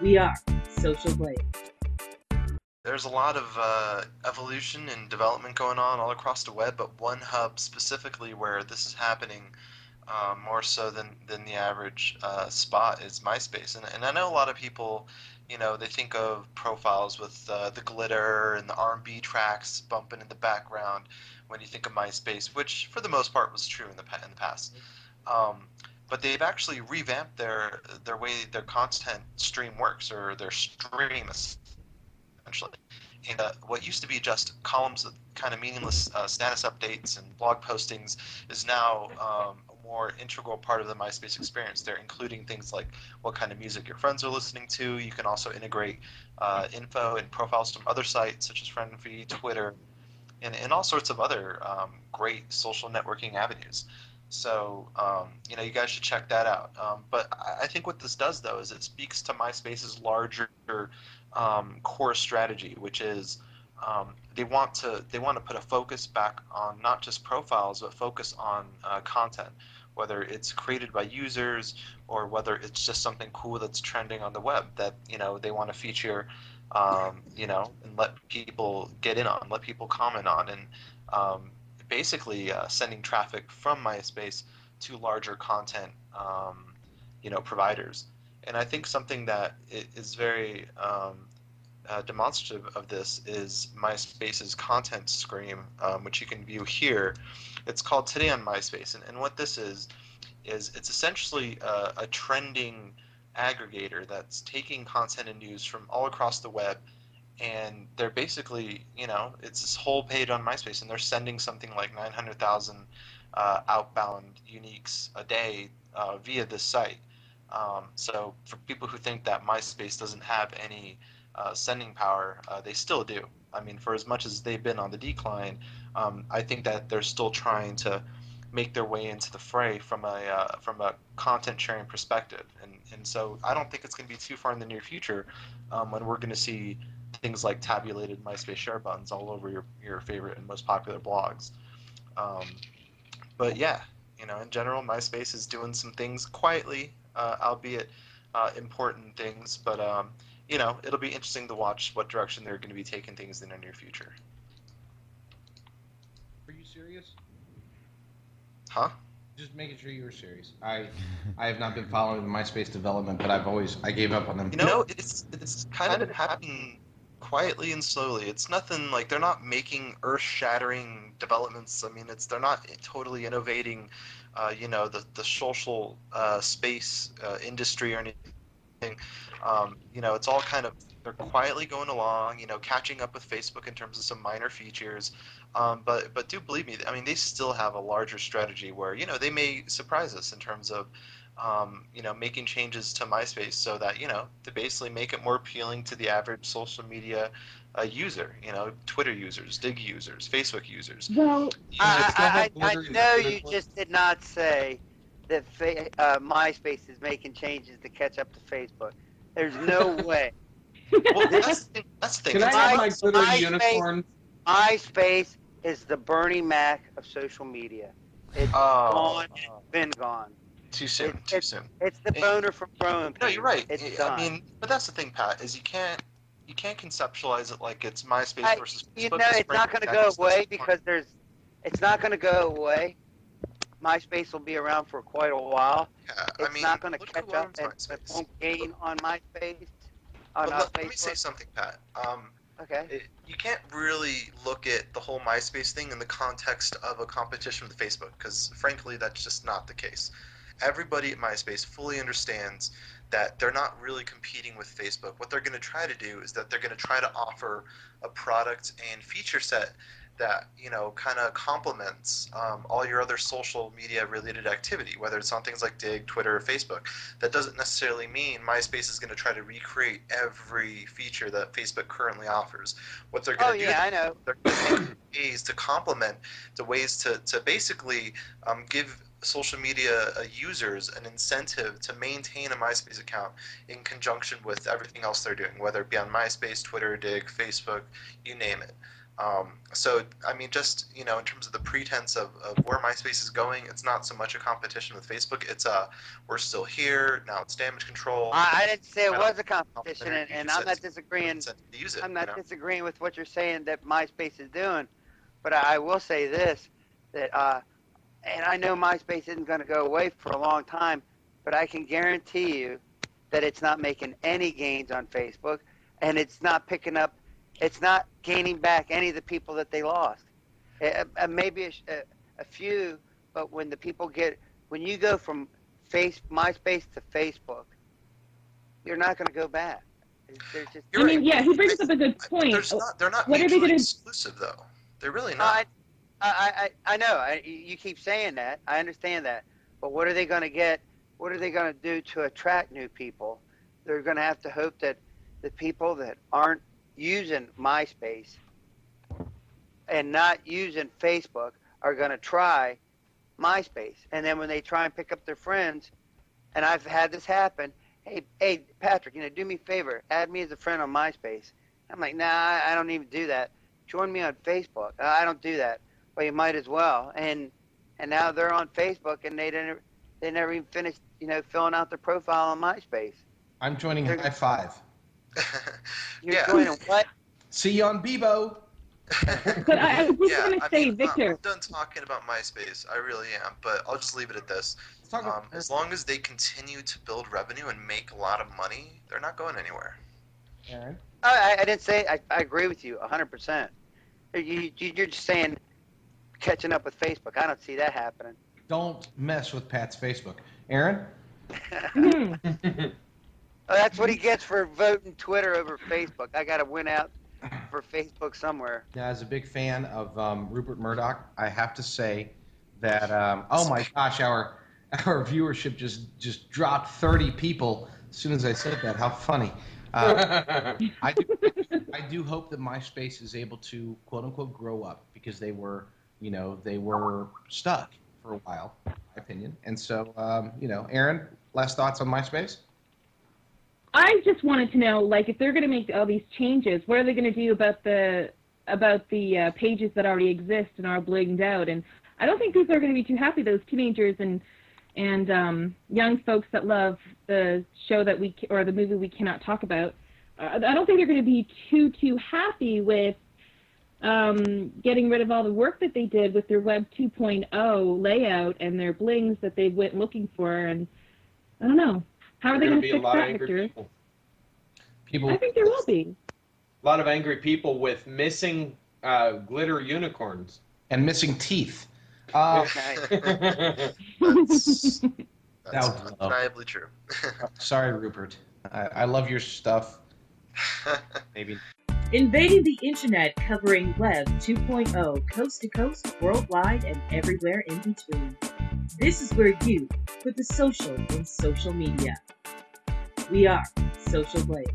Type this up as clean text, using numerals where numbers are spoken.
We are Social Blade. There's a lot of evolution and development going on all across the web, but one hub specifically where this is happening more so than the average spot is MySpace. And I know a lot of people, they think of profiles with the glitter and the R&B tracks bumping in the background when you think of MySpace, which for the most part was true in the past. Um, but they've actually revamped their way their content stream works, or their stream essentially. And what used to be just columns of kind of meaningless status updates and blog postings is now a more integral part of the MySpace experience. They're including things like what kind of music your friends are listening to. You can also integrate info and profiles from other sites such as FriendFeed, Twitter, and all sorts of other great social networking avenues. So, you guys should check that out. But I think what this does, though, is it speaks to MySpace's larger core strategy, which is they want to put a focus back on not just profiles, but focus on content, whether it's created by users or whether it's just something cool that's trending on the web that they want to feature, and let people get in on, let people comment on, and basically sending traffic from MySpace to larger content, providers. And I think something that is very demonstrative of this is MySpace's content stream, which you can view here. It's called Today on MySpace, and what this is it's essentially a trending aggregator that's taking content and news from all across the web, and they're basically, it's this whole page on MySpace, and they're sending something like 900,000 outbound uniques a day via this site. So for people who think that MySpace doesn't have any sending power, they still do. I mean, for as much as they've been on the decline, I think that they're still trying to make their way into the fray from a content sharing perspective, and so I don't think it's going to be too far in the near future when we're going to see things like tabulated MySpace share buttons all over your favorite and most popular blogs. But yeah, in general, MySpace is doing some things quietly, albeit important things. But it'll be interesting to watch what direction they're going to be taking things in the near future. Are you serious? Huh? Just making sure you were serious. I have not been following the MySpace development, but I gave up on them. It's kind of happening quietly and slowly. It's nothing like they're not making earth-shattering developments. I mean, they're not totally innovating, the social space industry or anything. It's all kind of, they're quietly going along, catching up with Facebook in terms of some minor features. But do believe me, I mean, they still have a larger strategy where, they may surprise us in terms of, making changes to MySpace so that, to basically make it more appealing to the average social media user, Twitter users, Dig users, Facebook users. Well, I know you just did not say that MySpace is making changes to catch up to Facebook. There's no way. Well, that's the thing. Can I have my Twitter unicorn? MySpace is the Bernie Mac of social media. It's gone. It's been gone. Too soon. It's the boner from growing. No, you're right. It's I mean, but that's the thing, Pat, is you can't conceptualize it like it's MySpace versus Facebook. It's not going to go away because it's not going to go away. MySpace will be around for quite a while. Yeah, it's not going to catch up and it won't gain on MySpace. Let me say something, Pat. Okay. You can't really look at the whole MySpace thing in the context of a competition with Facebook, because frankly, that's just not the case. Everybody at MySpace fully understands that they're not really competing with Facebook. What they're going to try to do is that they're going to try to offer a product and feature set that, kind of complements all your other social media related activity, whether it's on things like Dig, Twitter, or Facebook. That doesn't necessarily mean MySpace is going to try to recreate every feature that Facebook currently offers. What they're going to do, I know. They're going to make ways to complement, the ways to basically give social media users an incentive to maintain a MySpace account in conjunction with everything else they're doing, whether it be on MySpace, Twitter, Dig, Facebook, you name it. So, I mean, just, in terms of the pretense of where MySpace is going, it's not so much a competition with Facebook. It's we're still here, now it's damage control. I didn't say it was a competition, and I'm not disagreeing. Use it, I'm not disagreeing with what you're saying that MySpace is doing, but I will say this, that, and I know MySpace isn't going to go away for a long time, but I can guarantee you that it's not making any gains on Facebook, and it's not picking up, it's not gaining back any of the people that they lost. Maybe a few, but when you go from MySpace to Facebook, you're not going to go back. Yeah, he brings up a good point. They're not what mutually exclusive, though. They're really not. I know. You keep saying that. I understand that. But what are they going to get? What are they going to do to attract new people? They're going to have to hope that the people that aren't using MySpace and not using Facebook are going to try MySpace. And then when they try and pick up their friends, and I've had this happen, hey, Patrick, do me a favor, add me as a friend on MySpace. I'm like, nah, I don't even do that. Join me on Facebook. I don't do that. Well, you might as well. And now they're on Facebook, and they never even finished, filling out their profile on MySpace. I'm joining High Five. You're joining what? See you on Bebo. But I was just going to say, Victor. I'm done talking about MySpace. I really am, but I'll just leave it at this. As long as they continue to build revenue and make a lot of money, they're not going anywhere. Aaron? I didn't say, I agree with you 100%. You're just saying catching up with Facebook. I don't see that happening. Don't mess with Pat's Facebook. Aaron? Oh, that's what he gets for voting Twitter over Facebook. I got to win out for Facebook somewhere. Yeah, as a big fan of Rupert Murdoch, I have to say that, oh my gosh, our viewership just dropped 30 people as soon as I said that. How funny. I do hope that MySpace is able to, quote unquote, grow up, because they were stuck for a while, in my opinion. And so, Aaron, last thoughts on MySpace? I just wanted to know, if they're going to make all these changes, what are they going to do about the pages that already exist and are blinged out? And I don't think people are going to be too happy. Those teenagers and young folks that love the show or the movie we cannot talk about. I don't think they're going to be too happy with getting rid of all the work that they did with their Web 2.0 layout and their blings that they went looking for. And I don't know. How are they going to fix that, Victor? People. I think there will be. A lot of angry people with missing glitter unicorns. And missing teeth. That's undeniably true. Sorry, Rupert. I love your stuff. Maybe. Invading the internet, covering Web 2.0, coast to coast, worldwide, and everywhere in between. This is where you put the social in social media. We are Social Blade.